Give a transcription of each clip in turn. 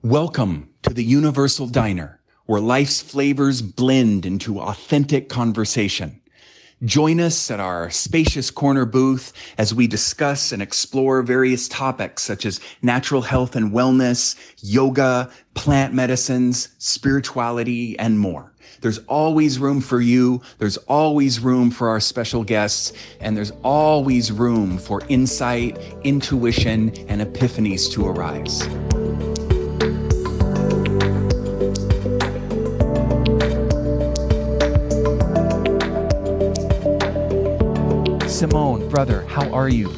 Welcome to the Universal Diner, where life's flavors blend into authentic conversation. Join us at our spacious corner booth as we discuss and explore various topics such as natural health and wellness, yoga, plant medicines, spirituality, and more. There's always room for you, there's always room for our special guests, and there's always room for insight, intuition, and epiphanies to arise. Simone, brother, how are you?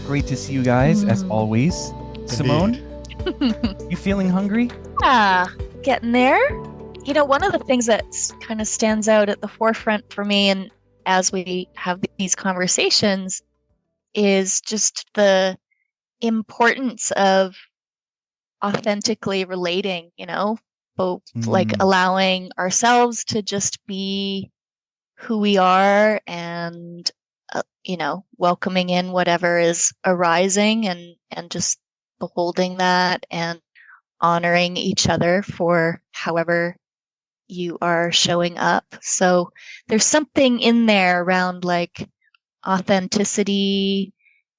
Great to see you guys, as always. Simone, you feeling hungry? Yeah, getting there. You know, one of the things that kind of stands out at the forefront for me, and as we have these conversations, is just the importance of authentically relating, both like allowing ourselves to just be who we are and welcoming in whatever is arising and just beholding that and honoring each other for however you are showing up. So there's something in there around like authenticity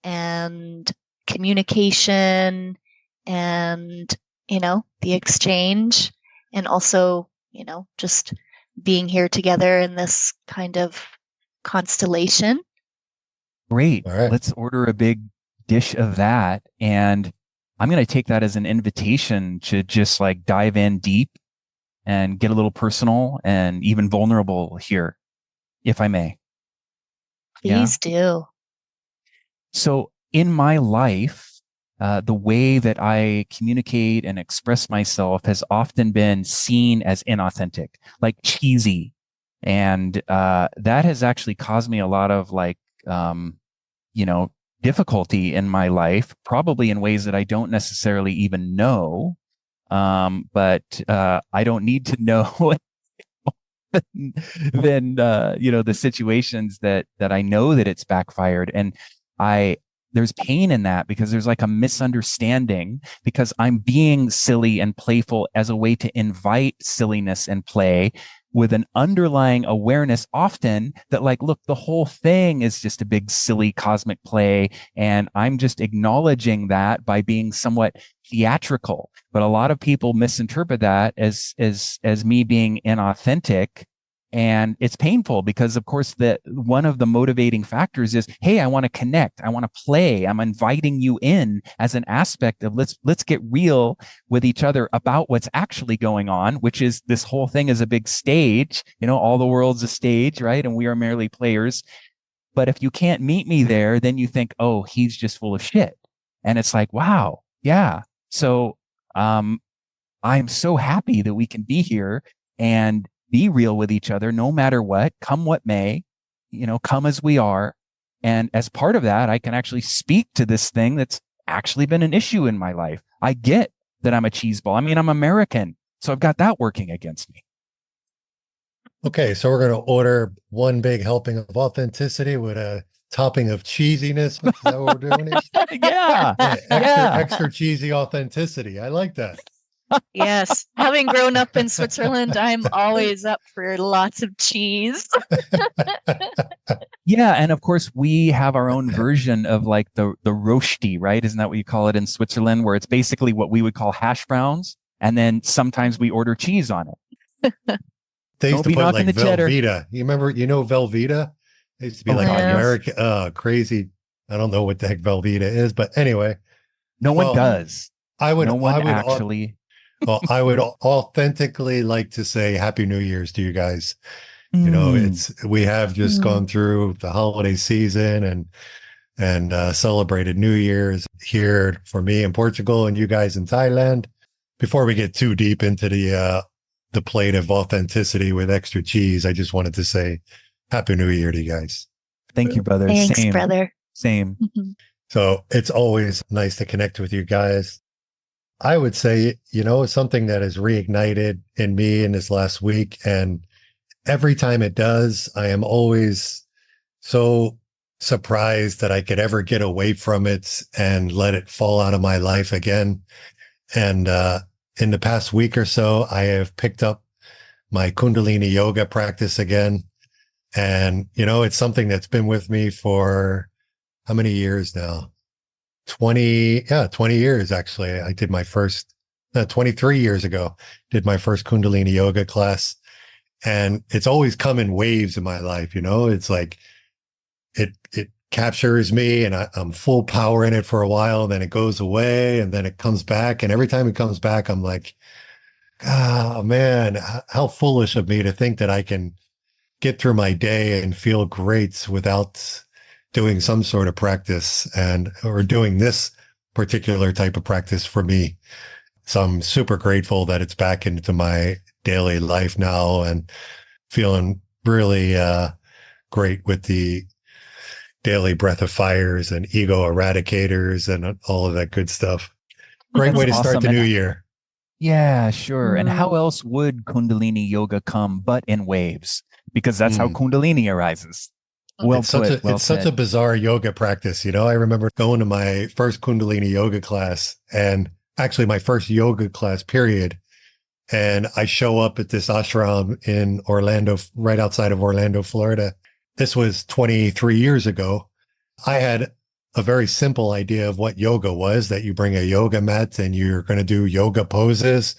and communication and, the exchange, and also, just being here together in this kind of constellation. Great. All right. Let's order a big dish of that. And I'm going to take that as an invitation to just like dive in deep and get a little personal and even vulnerable here, if I may. Please do. So in my life, the way that I communicate and express myself has often been seen as inauthentic, like cheesy. And that has actually caused me a lot of difficulty in my life, probably in ways that I don't necessarily even know. But I don't need to know than the situations that I know that it's backfired. And there's pain in that because there's like a misunderstanding because I'm being silly and playful as a way to invite silliness and play with an underlying awareness often that like, look, the whole thing is just a big, silly cosmic play. And I'm just acknowledging that by being somewhat theatrical. But a lot of people misinterpret that as me being inauthentic. And it's painful because, of course, one of the motivating factors is, hey, I want to connect. I want to play. I'm inviting you in as an aspect of let's get real with each other about what's actually going on, which is this whole thing is a big stage. All the world's a stage, right? And we are merely players. But if you can't meet me there, then you think, oh, he's just full of shit. And it's like, wow, yeah. So I'm so happy that we can be here and be real with each other, no matter what, come what may, come as we are. And as part of that, I can actually speak to this thing that's actually been an issue in my life. I get that I'm a cheeseball. I mean, I'm American, so I've got that working against me. Okay, so we're going to order one big helping of authenticity with a topping of cheesiness. Is that what we're doing here? Yeah. Extra cheesy authenticity. I like that. Yes. Having grown up in Switzerland, I'm always up for lots of cheese. Yeah. And of course, we have our own version of like the rosti, right? Isn't that what you call it in Switzerland, where it's basically what we would call hash browns. And then sometimes we order cheese on it. They used to put like Velveeta. You remember, Velveeta? It used to be like American, crazy. I don't know what the heck Velveeta is, but anyway. No one does. I would actually. Well, I would authentically like to say Happy New Year's to you guys. We have just gone through the holiday season and celebrated New Year's here for me in Portugal and you guys in Thailand. Before we get too deep into the plate of authenticity with extra cheese, I just wanted to say Happy New Year to you guys. Thank you, brother. Thanks, Same. brother. Same. So it's always nice to connect with you guys. I would say, something that has reignited in me in this last week. And every time it does, I am always so surprised that I could ever get away from it and let it fall out of my life again. And in the past week or so, I have picked up my Kundalini yoga practice again. And, it's something that's been with me for how many years now? 20 years, actually. I did my first, 23 years ago, did my first Kundalini yoga class. And it's always come in waves in my life. It's like it captures me and I'm full power in it for a while. Then it goes away and then it comes back. And every time it comes back, I'm like, oh man, how foolish of me to think that I can get through my day and feel great without doing some sort of practice or doing this particular type of practice for me. So I'm super grateful that it's back into my daily life now and feeling really great with the daily breath of fires and ego eradicators and all of that good stuff. Great way to start the new year. Yeah, sure. And how else would Kundalini yoga come but in waves? Because that's how Kundalini arises. It's such a bizarre yoga practice. I remember going to my first Kundalini yoga class and actually my first yoga class period. And I show up at this ashram in Orlando, right outside of Orlando, Florida. This was 23 years ago. I had a very simple idea of what yoga was, that you bring a yoga mat and you're going to do yoga poses.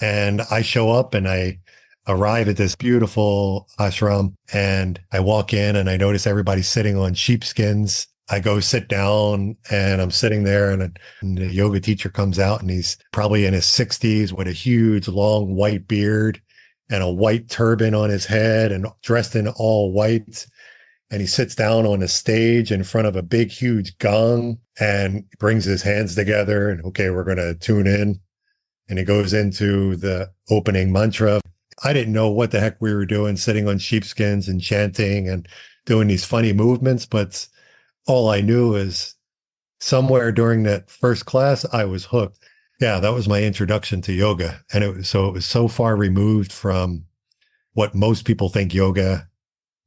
And I show up and I arrive at this beautiful ashram and I walk in and I notice everybody sitting on sheepskins. I go sit down and I'm sitting there and the yoga teacher comes out and he's probably in his 60s with a huge long white beard and a white turban on his head and dressed in all white. And he sits down on a stage in front of a big, huge gong and brings his hands together and, okay, we're going to tune in. And he goes into the opening mantra. I didn't know what the heck we were doing, sitting on sheepskins and chanting and doing these funny movements. But all I knew is somewhere during that first class, I was hooked. Yeah, that was my introduction to yoga. And it was so far removed from what most people think yoga,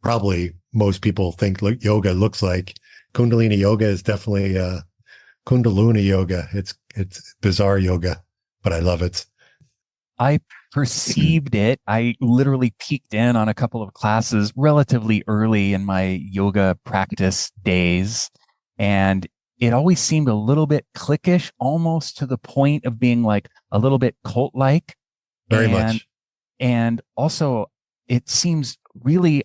probably most people think yoga looks like. Kundalini yoga is definitely Kundalini yoga. It's bizarre yoga, but I love it. I perceived it. I literally peeked in on a couple of classes relatively early in my yoga practice days. And it always seemed a little bit cliquish, almost to the point of being like a little bit cult-like. Very much. And also it seems really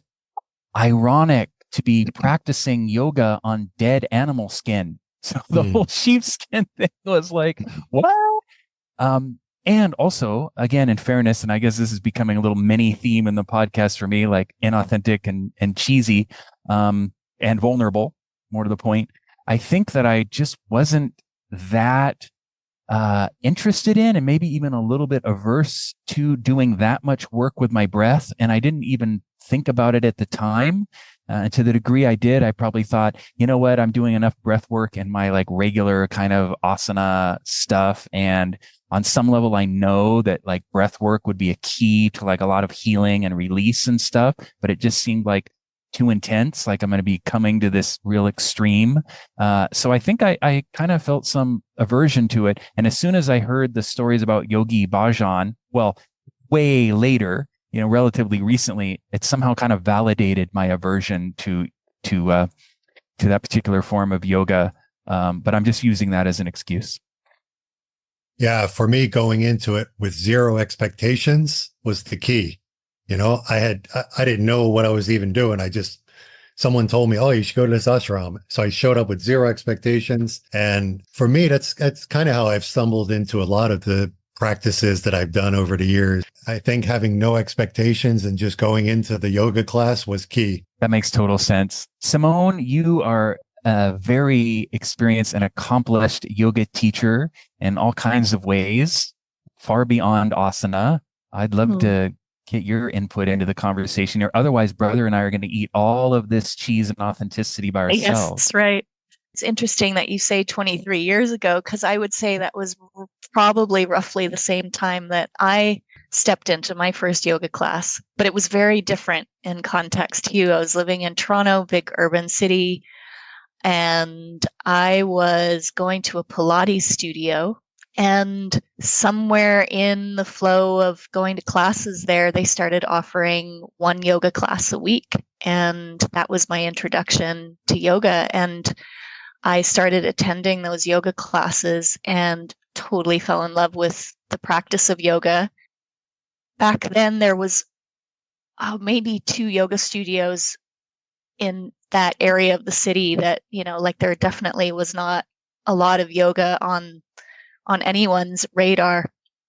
ironic to be practicing yoga on dead animal skin. So the whole sheepskin thing was like, what? And also, again, in fairness, and I guess this is becoming a little mini theme in the podcast for me, like inauthentic and cheesy, and vulnerable, more to the point. I think that I just wasn't that interested in and maybe even a little bit averse to doing that much work with my breath. And I didn't even think about it at the time. And to the degree I did, I probably thought, you know what, I'm doing enough breath work in my like regular kind of asana stuff. And on some level, I know that like breath work would be a key to like a lot of healing and release and stuff, but it just seemed like too intense. Like I'm going to be coming to this real extreme. So I think I kind of felt some aversion to it. And as soon as I heard the stories about Yogi Bhajan, well, way later, you know, relatively recently, it somehow kind of validated my aversion to that particular form of yoga. But I'm just using that as an excuse. Yeah, for me, going into it with zero expectations was the key. You know, I didn't know what I was even doing. Someone told me, oh, you should go to this ashram. So I showed up with zero expectations. And for me, that's kind of how I've stumbled into a lot of the practices that I've done over the years. I think having no expectations and just going into the yoga class was key. That makes total sense. Simone, you are a very experienced and accomplished yoga teacher in all kinds of ways, far beyond asana. I'd love to get your input into the conversation here. Otherwise, brother and I are going to eat all of this cheese and authenticity by ourselves. Yes, that's right. It's interesting that you say 23 years ago, because I would say that was probably roughly the same time that I stepped into my first yoga class, but it was very different in context too. I was living in Toronto, big urban city, and I was going to a Pilates studio, And somewhere in the flow of going to classes there, they started offering one yoga class a week. And that was my introduction to yoga. And I started attending those yoga classes and totally fell in love with the practice of yoga. Back then, there was maybe 2 yoga studios in that area of the city that, like there definitely was not a lot of yoga on anyone's radar.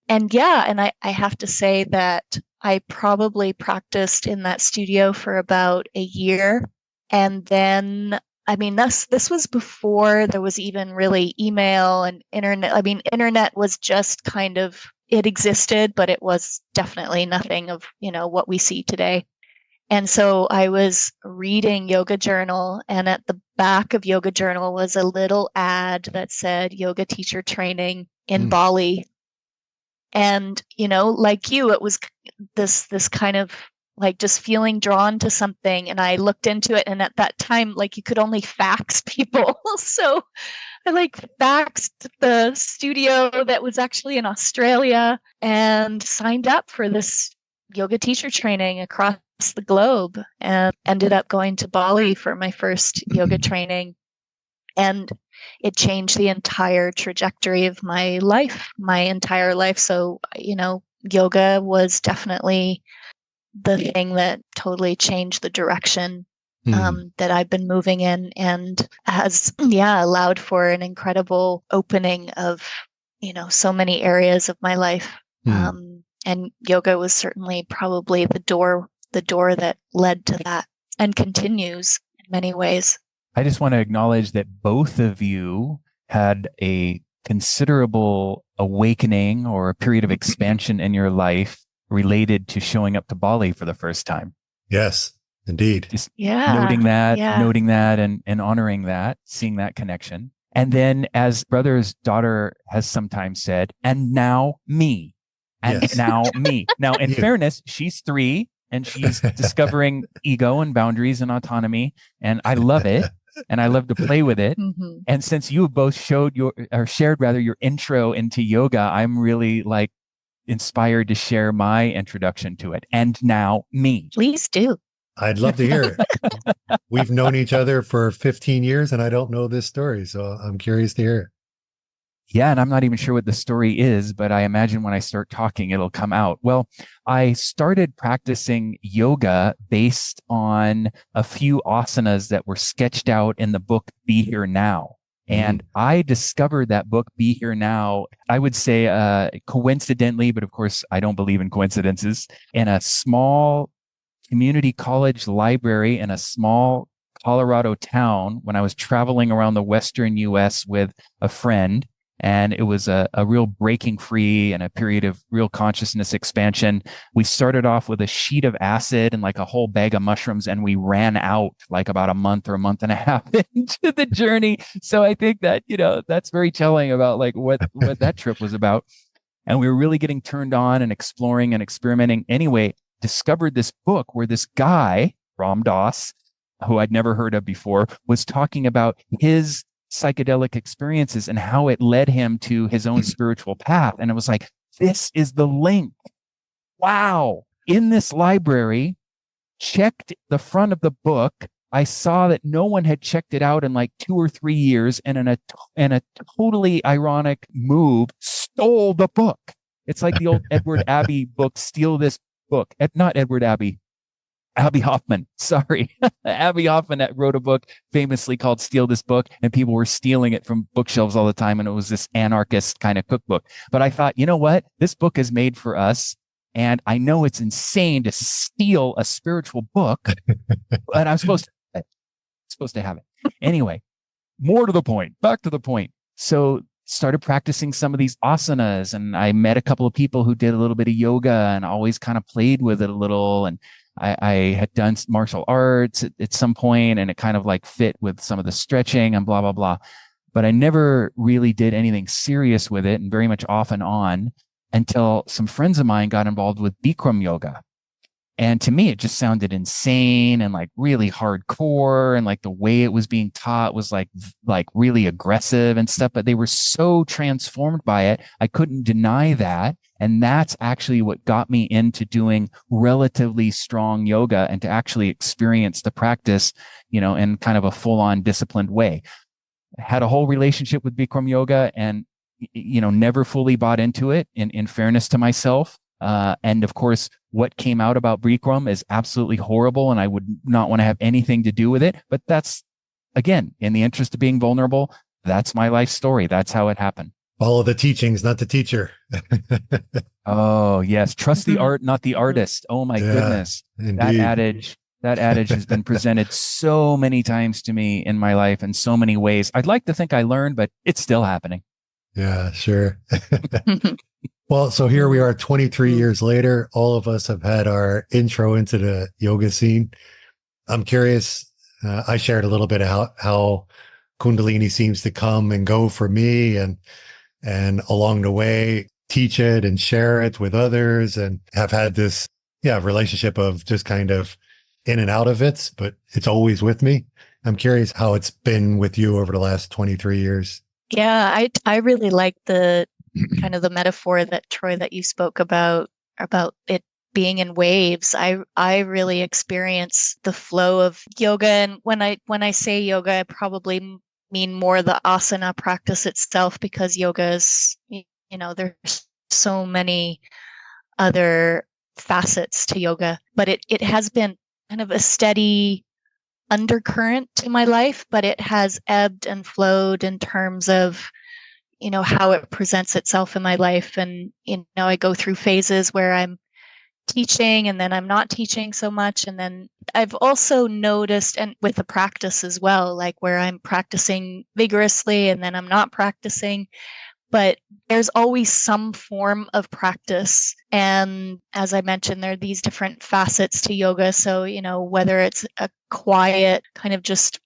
And I have to say that I probably practiced in that studio for about a year. And then, this was before there was even really email and internet. Internet was just kind of, it existed, but it was definitely nothing of, what we see today. And so I was reading Yoga Journal, and at the back of Yoga Journal was a little ad that said yoga teacher training in Bali. And, like you, it was this kind of like just feeling drawn to something. And I looked into it. And at that time, like you could only fax people. So I faxed the studio that was actually in Australia and signed up for this yoga teacher training across the globe, and ended up going to Bali for my first yoga training. And it changed the entire trajectory of my entire life. So, yoga was definitely the thing that totally changed the direction that I've been moving in, and has, allowed for an incredible opening of, so many areas of my life. And yoga was certainly probably the door that led to that, and continues in many ways. I just want to acknowledge that both of you had a considerable awakening or a period of expansion in your life related to showing up to Bali for the first time. Yes, indeed. Just noting that and honoring that, seeing that connection. And then, as Brother's daughter has sometimes said, and now me. And now me. Now, in fairness, she's 3 and she's discovering ego and boundaries and autonomy. And I love it. And I love to play with it. And since you have both shared your intro into yoga, I'm really inspired to share my introduction to it. And now me. Please do. I'd love to hear it. We've known each other for 15 years and I don't know this story. So I'm curious to hear it. Yeah, and I'm not even sure what the story is, but I imagine when I start talking, it'll come out. Well, I started practicing yoga based on a few asanas that were sketched out in the book Be Here Now. And I discovered that book, Be Here Now, I would say coincidentally, but of course, I don't believe in coincidences, in a small community college library in a small Colorado town when I was traveling around the Western US with a friend. And it was a real breaking free and a period of real consciousness expansion. We started off with a sheet of acid and a whole bag of mushrooms, and we ran out about a month or a month and a half into the journey. So I think that, that's very telling about what that trip was about. And we were really getting turned on and exploring and experimenting. Anyway, discovered this book where this guy, Ram Dass, who I'd never heard of before, was talking about his psychedelic experiences and how it led him to his own spiritual path. And it was like, this is the link. Wow. In this library, checked the front of the book. I saw that no one had checked it out in 2 or 3 years, and in a totally ironic move, stole the book. It's like the old Edward Abbey book, Steal This Book. Not Edward Abbey. Abbie Hoffman, sorry. Abbie Hoffman wrote a book famously called Steal This Book, and people were stealing it from bookshelves all the time. And it was this anarchist kind of cookbook. But I thought, you know what? This book is made for us. And I know it's insane to steal a spiritual book, but I'm supposed to have it. Anyway, more to the point, back to the point. So started practicing some of these asanas, and I met a couple of people who did a little bit of yoga and always kind of played with it a little. And I had done martial arts at some point, and it kind of fit with some of the stretching and blah, blah, blah. But I never really did anything serious with it, and very much off and on, until some friends of mine got involved with Bikram yoga. And to me, it just sounded insane and like really hardcore. And like the way it was being taught was like really aggressive and stuff, but they were so transformed by it. I couldn't deny that. And that's actually what got me into doing relatively strong yoga and to actually experience the practice, in kind of a full on disciplined way. Had a whole relationship with Bikram yoga and, never fully bought into it in fairness to myself. And of course, what came out about Bikram is absolutely horrible, and I would not want to have anything to do with it. But that's, again, in the interest of being vulnerable, that's my life story. That's how it happened. Follow the teachings, not the teacher. Oh, yes. Trust the art, not the artist. Oh, my goodness. Indeed. That adage has been presented so many times to me in my life in so many ways. I'd like to think I learned, but it's still happening. Yeah, sure. Well, so here we are 23 years later. All of us have had our intro into the yoga scene. I'm curious. I shared a little bit about how Kundalini seems to come and go for me, and along the way, teach it and share it with others, and have had this relationship of just kind of in and out of it, but it's always with me. I'm curious how it's been with you over the last 23 years. Yeah, I really like the kind of the metaphor that Troy that you spoke about it being in waves. I really experience the flow of yoga, and when I say yoga, I probably mean more the asana practice itself, because yoga is, there's so many other facets to yoga, but it has been kind of a steady undercurrent to my life, but it has ebbed and flowed in terms of how it presents itself in my life. And I go through phases where I'm teaching and then I'm not teaching so much, and then I've also noticed, and with the practice as well, like where I'm practicing vigorously and then I'm not practicing, but there's always some form of practice. And as I mentioned, there are these different facets to yoga. So, whether it's a quiet kind of just,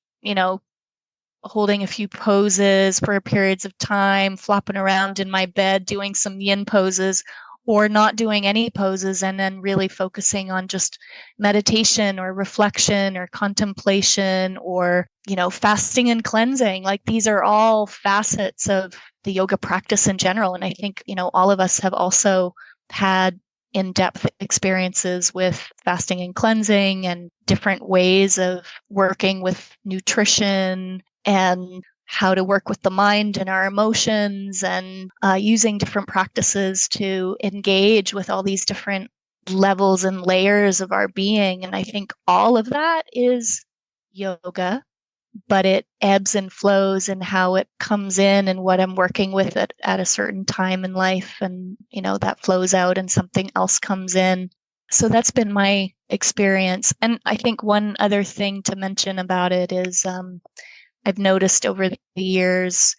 holding a few poses for periods of time, flopping around in my bed, doing some yin poses, or not doing any poses, and then really focusing on just meditation or reflection or contemplation, or, fasting and cleansing. Like, these are all facets of the yoga practice in general. And I think, all of us have also had in-depth experiences with fasting and cleansing and different ways of working with nutrition and how to work with the mind and our emotions, and using different practices to engage with all these different levels and layers of our being. And I think all of that is yoga, but it ebbs and flows in how it comes in and what I'm working with at a certain time in life. And, that flows out and something else comes in. So that's been my experience. And I think one other thing to mention about it is, I've noticed over the years,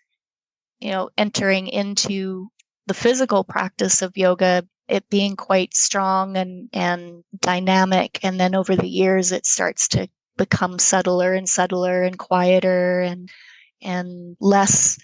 entering into the physical practice of yoga, it being quite strong and dynamic. And then over the years, it starts to become subtler and quieter and less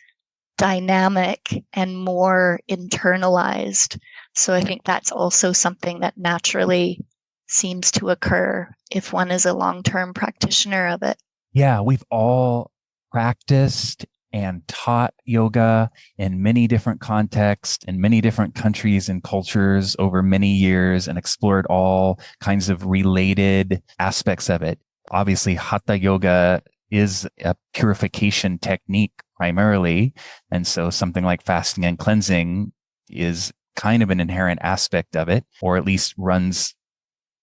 dynamic and more internalized. So I think that's also something that naturally seems to occur if one is a long-term practitioner of it. Yeah, we've all practiced and taught yoga in many different contexts, in many different countries and cultures over many years, and explored all kinds of related aspects of it. Obviously, Hatha yoga is a purification technique primarily. And so something like fasting and cleansing is kind of an inherent aspect of it, or at least runs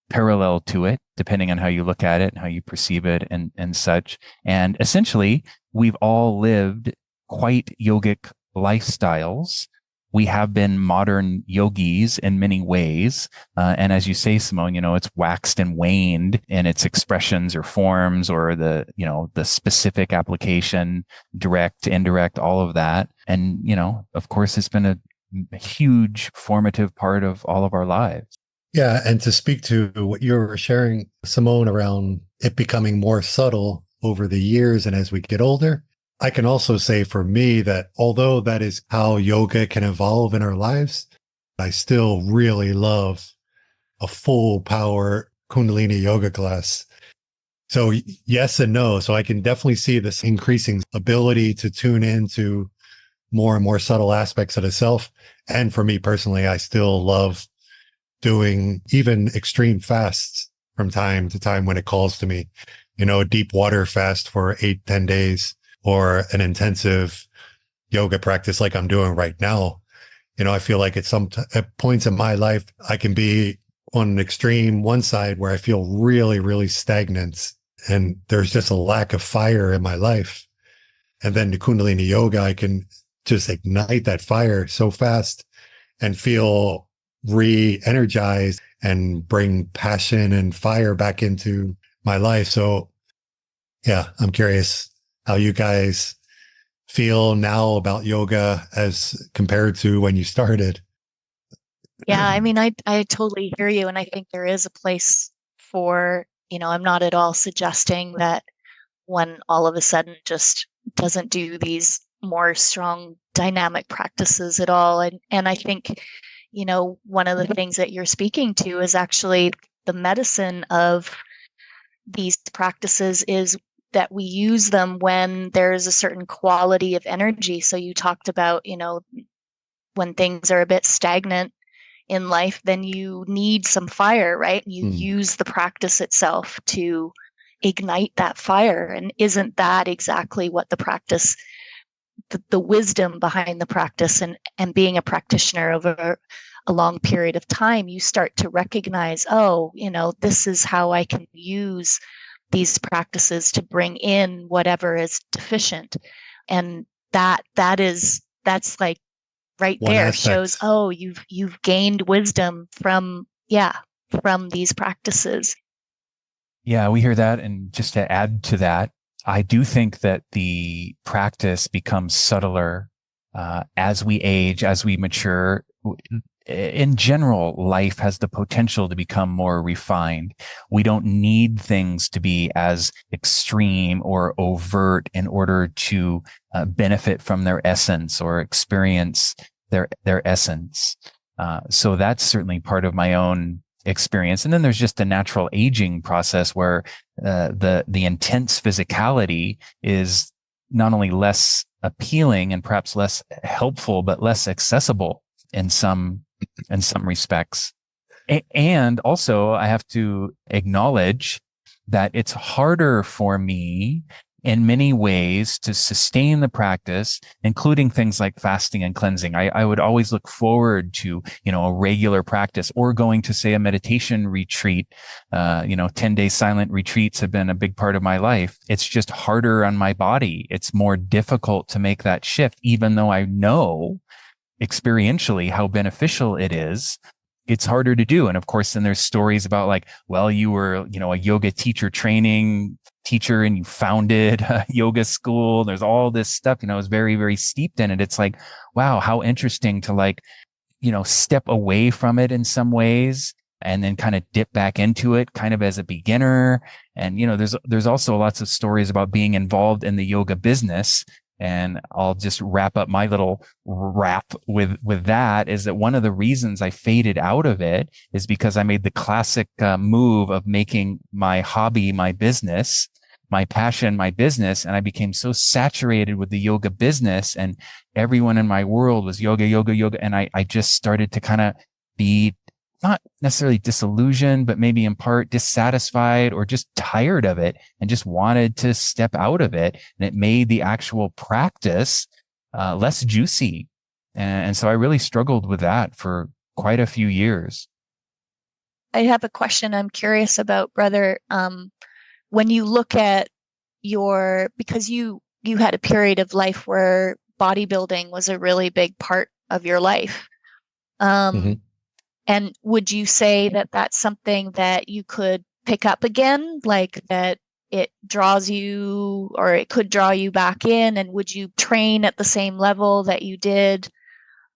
parallel to it, depending on how you look at it and how you perceive it and such. And essentially, we've all lived quite yogic lifestyles. We have been modern yogis in many ways. And as you say, Simone, it's waxed and waned in its expressions or forms, or the specific application, direct, indirect, all of that. And, of course, it's been a huge formative part of all of our lives. Yeah. And to speak to what you were sharing, Simone, around it becoming more subtle over the years and as we get older, I can also say for me that although that is how yoga can evolve in our lives, I still really love a full power Kundalini yoga class. So yes and no. So I can definitely see this increasing ability to tune into more and more subtle aspects of the self. And for me personally, I still love doing even extreme fasts from time to time when it calls to me, a deep water fast for 8-10 days, or an intensive yoga practice like I'm doing right now. I feel like at points in my life, I can be on an extreme one side where I feel really, really stagnant and there's just a lack of fire in my life. And then the Kundalini yoga, I can just ignite that fire so fast and feel re-energized and bring passion and fire back into my life. So yeah, I'm curious how you guys feel now about yoga as compared to when you started. Yeah, I mean, I totally hear you. And I think there is a place for, I'm not at all suggesting that one all of a sudden just doesn't do these more strong dynamic practices at all. And I think, one of the things that you're speaking to is actually the medicine of these practices is that we use them when there's a certain quality of energy. So you talked about, when things are a bit stagnant in life, then you need some fire, right? You use the practice itself to ignite that fire. And isn't that exactly what the practice, the wisdom behind the practice, and being a practitioner over a long period of time, you start to recognize, this is how I can use these practices to bring in whatever is deficient. And that's like right One there aspect. shows, you've gained wisdom from these practices. Yeah, we hear that. And just to add to that, I do think that the practice becomes subtler as we age, as we mature. In general, life has the potential to become more refined. We don't need things to be as extreme or overt in order to benefit from their essence or experience their essence. So that's certainly part of my own experience. And then there's just a natural aging process where the intense physicality is not only less appealing and perhaps less helpful, but less accessible in some respects. And also I have to acknowledge that it's harder for me in many ways to sustain the practice, including things like fasting and cleansing. I would always look forward to, a regular practice, or going to, say, a meditation retreat. 10-day silent retreats have been a big part of my life. It's just harder on my body. It's more difficult to make that shift, even though I know experientially how beneficial it is. It's harder to do. And of course, then there's stories about like, well, you were, a yoga training teacher and you founded a yoga school. There's all this stuff, I was very, very steeped in it. It's like, wow, how interesting to step away from it in some ways and then kind of dip back into it kind of as a beginner. And, there's also lots of stories about being involved in the yoga business. And I'll just wrap up my little wrap with that, is that one of the reasons I faded out of it is because I made the classic move of making my hobby my business, my passion my business. And I became so saturated with the yoga business, and everyone in my world was yoga, yoga, yoga. And I just started to kind of be not necessarily disillusioned, but maybe in part dissatisfied or just tired of it and just wanted to step out of it. And it made the actual practice less juicy. And so I really struggled with that for quite a few years. I have a question I'm curious about, brother. When you look at because you had a period of life where bodybuilding was a really big part of your life. And would you say that that's something that you could pick up again, like that it draws you, or it could draw you back in? And would you train at the same level that you did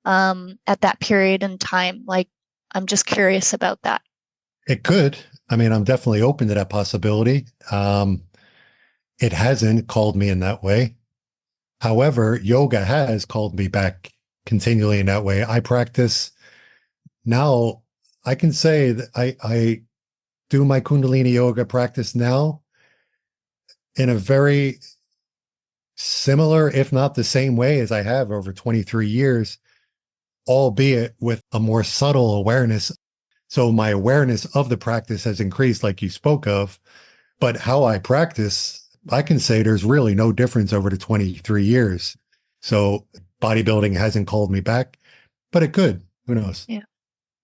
at that period in time? Like, I'm just curious about that. It could. I mean, I'm definitely open to that possibility. It hasn't called me in that way. However, yoga has called me back continually in that way. I practice now. I can say that I do my Kundalini yoga practice now in a very similar, if not the same way as I have over 23 years, albeit with a more subtle awareness. So my awareness of the practice has increased, like you spoke of, but how I practice, I can say there's really no difference over the 23 years. So bodybuilding hasn't called me back, but it could. Who knows? Yeah.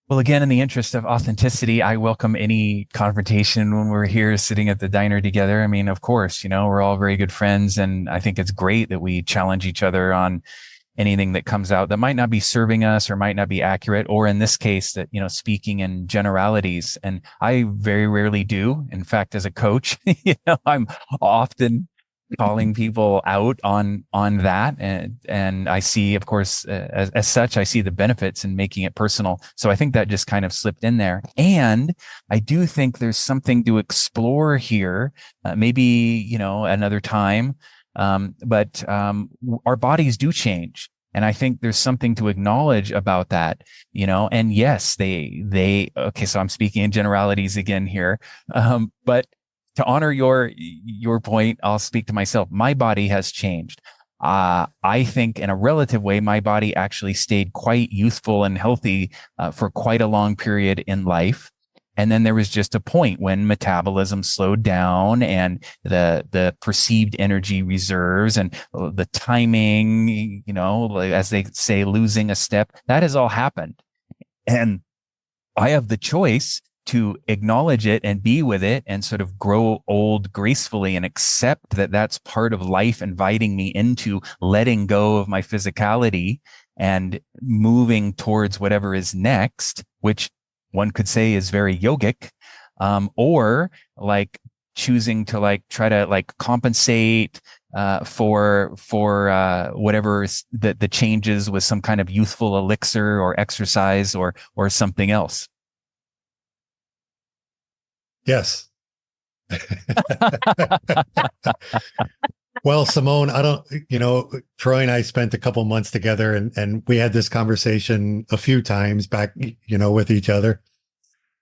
Well, again, in the interest of authenticity, I welcome any confrontation when we're here sitting at the diner together. I mean, of course, we're all very good friends, and I think it's great that we challenge each other on anything that comes out that might not be serving us or might not be accurate, or in this case that, speaking in generalities. And I very rarely do. In fact, as a coach, I'm often calling people out on that. And I see, of course, as such, I see the benefits in making it personal. So I think that just kind of slipped in there. And I do think there's something to explore here, maybe, another time. But our bodies do change. And I think there's something to acknowledge about that, and yes, okay, so I'm speaking in generalities again here. But to honor your point, I'll speak to myself. My body has changed. I think in a relative way, my body actually stayed quite youthful and healthy for quite a long period in life. And then there was just a point when metabolism slowed down and the perceived energy reserves and the timing, as they say, losing a step, that has all happened. And I have the choice to acknowledge it and be with it and sort of grow old gracefully and accept that that's part of life, inviting me into letting go of my physicality and moving towards whatever is next, which one could say is very yogic, or like choosing to try to compensate for whatever the changes with some kind of youthful elixir or exercise or something else. Yes. Well, Simone, Troy and I spent a couple months together and we had this conversation a few times back, with each other.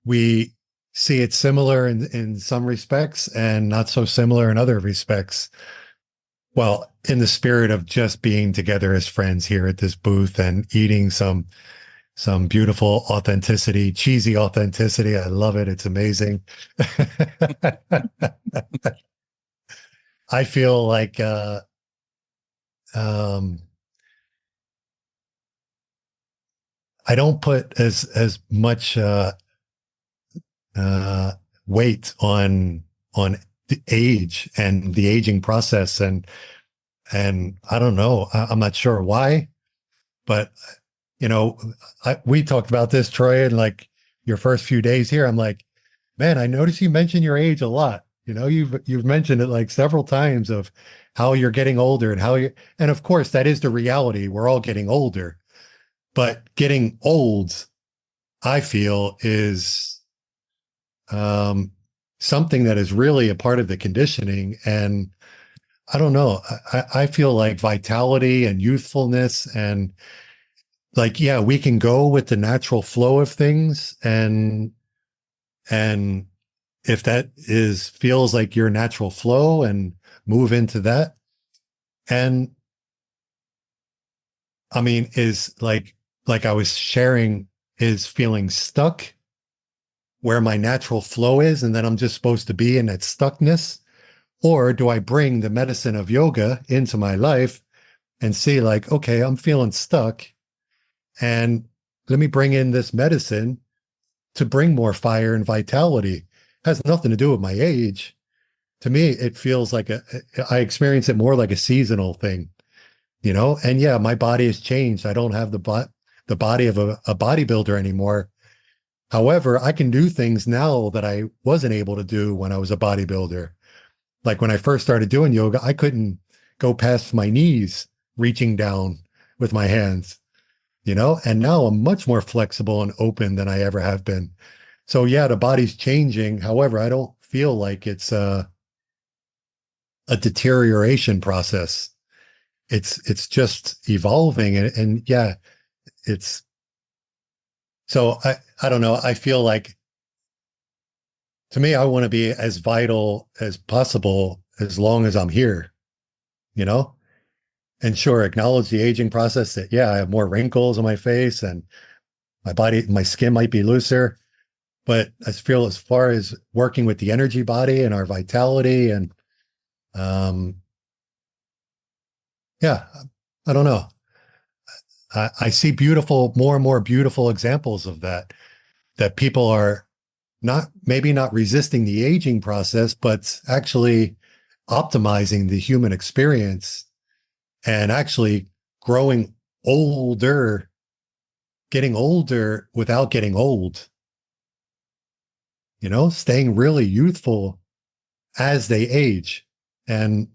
We see it similar in some respects and not so similar in other respects. Well, in the spirit of just being together as friends here at this booth and eating some beautiful authenticity, cheesy authenticity. I love it. It's amazing. I feel like I don't put as much weight on the age and the aging process, and I don't know. I'm not sure why, but we talked about this, Troy, and your first few days here. I'm like, man, I noticed you mention your age a lot. You've mentioned it several times of how you're getting older and of course that is the reality. We're all getting older, but getting old, I feel, is something that is really a part of the conditioning. And I don't know, I feel like vitality and youthfulness and yeah, we can go with the natural flow of things and if that feels like your natural flow and move into that. And I mean, is like I was sharing, is feeling stuck where my natural flow is, and then I'm just supposed to be in that stuckness? Or do I bring the medicine of yoga into my life and see okay, I'm feeling stuck, and let me bring in this medicine to bring more fire and vitality. Has nothing to do with my age. To me, it feels like I experience it more like a seasonal thing, and yeah, my body has changed. I don't have the body of a bodybuilder anymore. However, I can do things now that I wasn't able to do when I was a bodybuilder. Like when I first started doing yoga, I couldn't go past my knees reaching down with my hands, and now I'm much more flexible and open than I ever have been. So yeah, the body's changing. However, I don't feel like it's a deterioration process. It's just evolving, and yeah, it's so I don't know. I feel like to me, I want to be as vital as possible as long as I'm here, you know? And sure, acknowledge the aging process that, yeah, I have more wrinkles on my face and my skin might be looser. But I feel as far as working with the energy body and our vitality and, yeah, I don't know. I see more and more beautiful examples of that people are maybe not resisting the aging process, but actually optimizing the human experience and actually growing older, getting older without getting old, staying really youthful as they age. And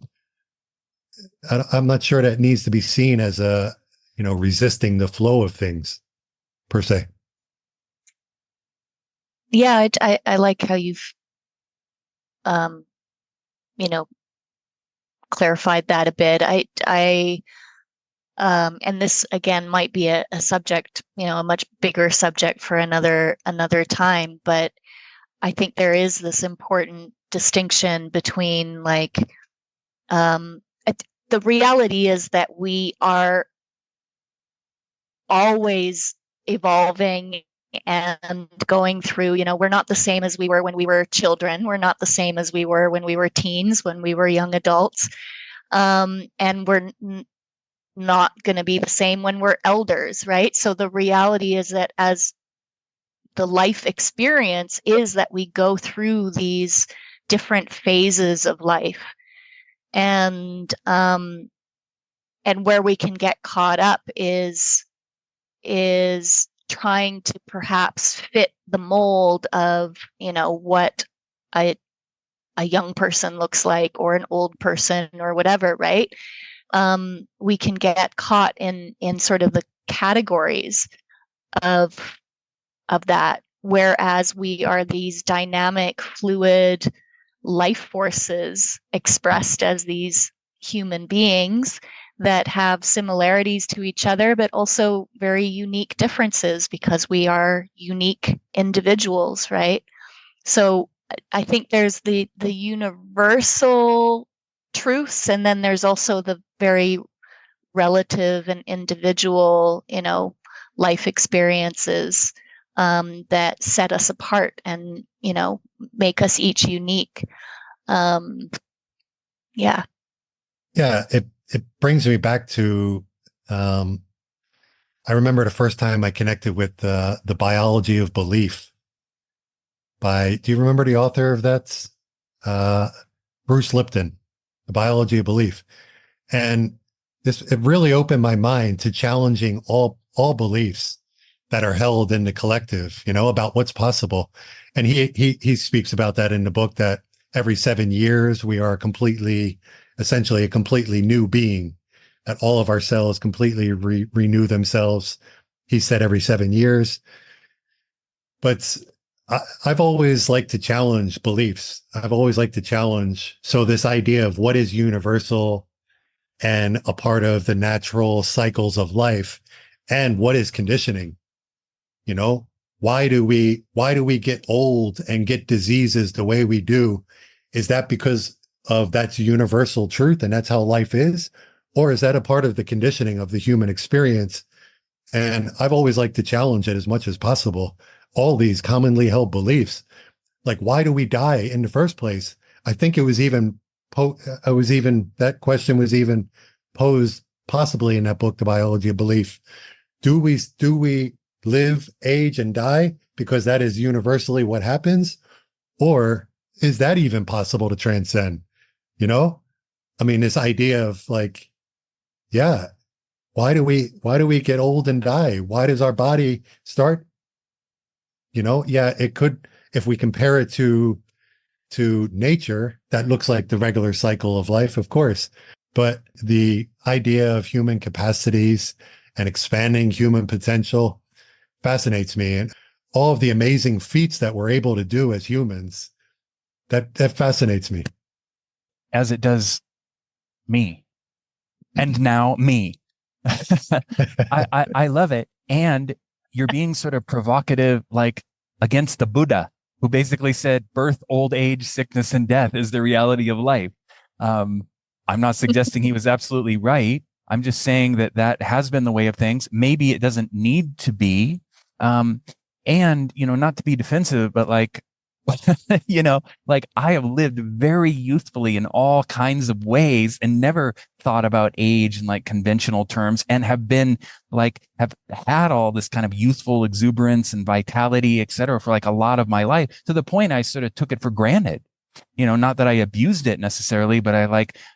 I'm not sure that needs to be seen as resisting the flow of things per se. Yeah, I like how you've, clarified that a bit. And this again might be a subject, a much bigger subject for another time. But I think there is this important distinction between the reality is that we are always evolving and going through, we're not the same as we were when we were children. We're not the same as we were when we were teens, when we were young adults. And we're not going to be the same when we're elders, right? So the reality is that as the life experience is that we go through these different phases of life. And where we can get caught up is trying to perhaps fit the mold of, what a young person looks like or an old person or whatever, right? We can get caught in sort of the categories of that, whereas we are these dynamic, fluid life forces expressed as these human beings that have similarities to each other, but also very unique differences because we are unique individuals, right? So I think there's the universal truths, and then there's also the very relative and individual, life experiences that set us apart and, make us each unique. Yeah. Yeah. It brings me back to, I remember the first time I connected with the biology of belief do you remember the author of that? Bruce Lipton, The Biology of Belief. And it really opened my mind to challenging all beliefs that are held in the collective, about what's possible. And he speaks about that in the book, that every 7 years we are essentially a completely new being, that all of our cells completely renew themselves. He said every 7 years. But I've always liked to challenge beliefs. I've always liked to challenge. So this idea of what is universal and a part of the natural cycles of life, and what is conditioning? Why do we get old and get diseases the way we do? Is that because of that's universal truth and that's how life is? Or is that a part of the conditioning of the human experience? And I've always liked to challenge it as much as possible. All these commonly held beliefs, like why do we die in the first place? I think it was even that question was even posed possibly in that book, The Biology of Belief. Do we live, age, and die because that is universally what happens? Or is that even possible to transcend? I mean, this idea of why do we get old and die? Why does our body start? It could, if we compare it to nature, that looks like the regular cycle of life, of course. But the idea of human capacities and expanding human potential fascinates me. And all of the amazing feats that we're able to do as humans, that fascinates me. As it does me. And now me. I love it. And you're being sort of provocative, like against the Buddha, who basically said birth, old age, sickness, and death is the reality of life. I'm not suggesting he was absolutely right. I'm just saying that that has been the way of things. Maybe it doesn't need to be. And, not to be defensive, but like, like I have lived very youthfully in all kinds of ways and never thought about age in like conventional terms, and have had all this kind of youthful exuberance and vitality, et cetera, for like a lot of my life, to the point I sort of took it for granted. Not that I abused it necessarily, but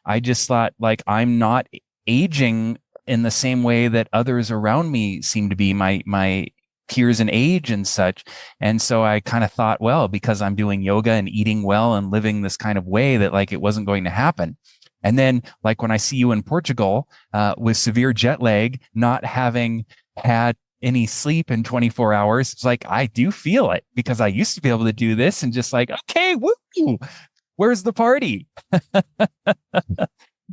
I just thought like I'm not aging in the same way that others around me seem to be, my peers in age and such. And so I kind of thought, well, because I'm doing yoga and eating well and living this kind of way, that like it wasn't going to happen. And then like when I see you in Portugal with severe jet lag, not having had any sleep in 24 hours, it's like I do feel it, because I used to be able to do this and just like, okay, woo, where's the party?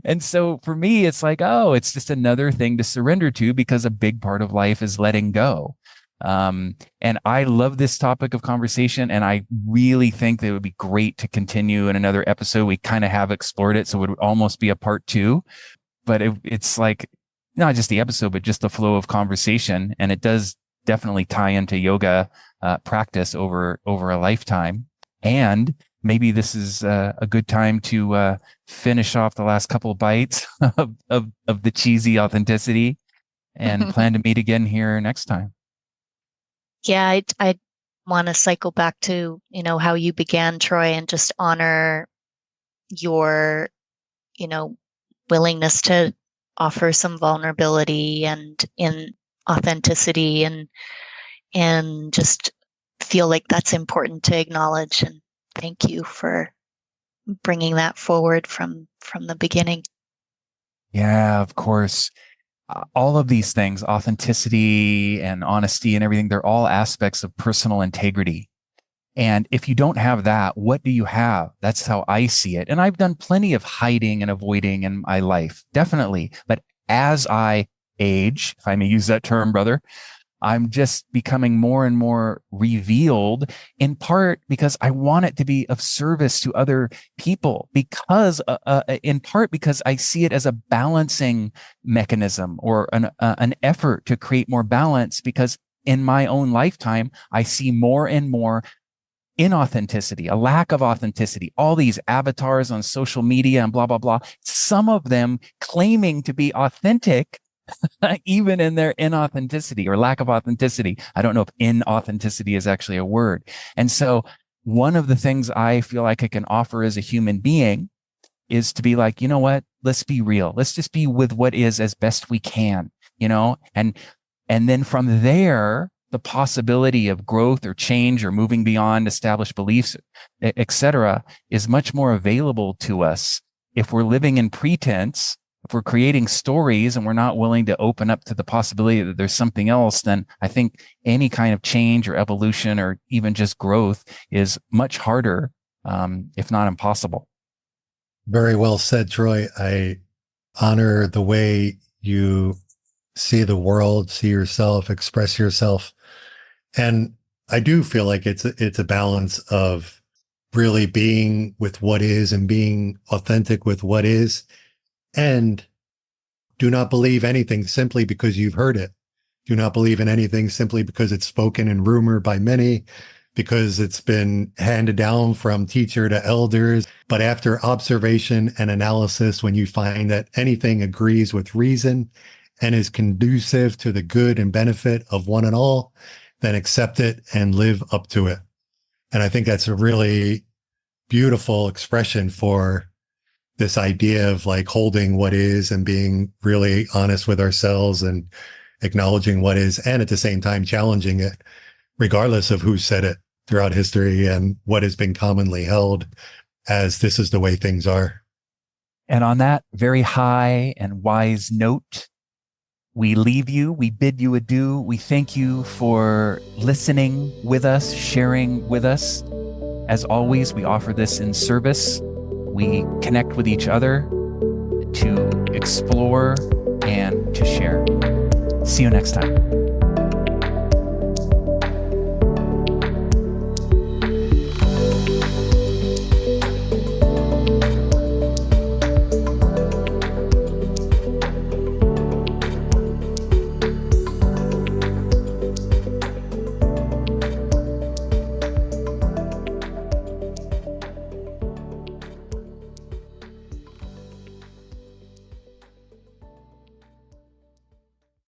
And so for me, it's like, oh, it's just another thing to surrender to, because a big part of life is letting go. And I love this topic of conversation, and I really think that it would be great to continue in another episode. We kind of have explored it, so it would almost be a part 2, but it's like not just the episode, but just the flow of conversation. And it does definitely tie into yoga practice over a lifetime. And maybe this is a good time to finish off the last couple of bites of the cheesy authenticity, and plan to meet again here next time. Yeah, I want to cycle back to, how you began, Troy, and just honor your, willingness to offer some vulnerability and in authenticity, and just feel like that's important to acknowledge. And thank you for bringing that forward from the beginning. Yeah, of course. All of these things, authenticity and honesty and everything, they're all aspects of personal integrity. And if you don't have that, what do you have? That's how I see it. And I've done plenty of hiding and avoiding in my life, definitely. But as I age, if I may use that term, brother, I'm just becoming more and more revealed, in part because I want it to be of service to other people, in part because I see it as a balancing mechanism, or an effort to create more balance, because in my own lifetime, I see more and more inauthenticity, a lack of authenticity, all these avatars on social media and blah, blah, blah, some of them claiming to be authentic, even in their inauthenticity or lack of authenticity. I don't know if inauthenticity is actually a word. And so one of the things I feel like I can offer as a human being is to be like, you know what, let's be real. Let's just be with what is as best we can, and then from there, the possibility of growth or change or moving beyond established beliefs, etc., is much more available to us. If we're living in pretense, if we're creating stories and we're not willing to open up to the possibility that there's something else, then I think any kind of change or evolution or even just growth is much harder, if not impossible. Very well said, Troy. I honor the way you see the world, see yourself, express yourself. And I do feel like it's a balance of really being with what is and being authentic with what is. And do not believe anything simply because you've heard it. Do not believe in anything simply because it's spoken in rumor by many, because it's been handed down from teacher to elders. But after observation and analysis, when you find that anything agrees with reason and is conducive to the good and benefit of one and all, then accept it and live up to it. And I think that's a really beautiful expression for this idea of like holding what is and being really honest with ourselves and acknowledging what is, and at the same time challenging it, regardless of who said it throughout history and what has been commonly held as this is the way things are. And on that very high and wise note, we leave you. We bid you adieu. We thank you for listening with us, sharing with us. As always, we offer this in service. We connect with each other to explore and to share. See you next time.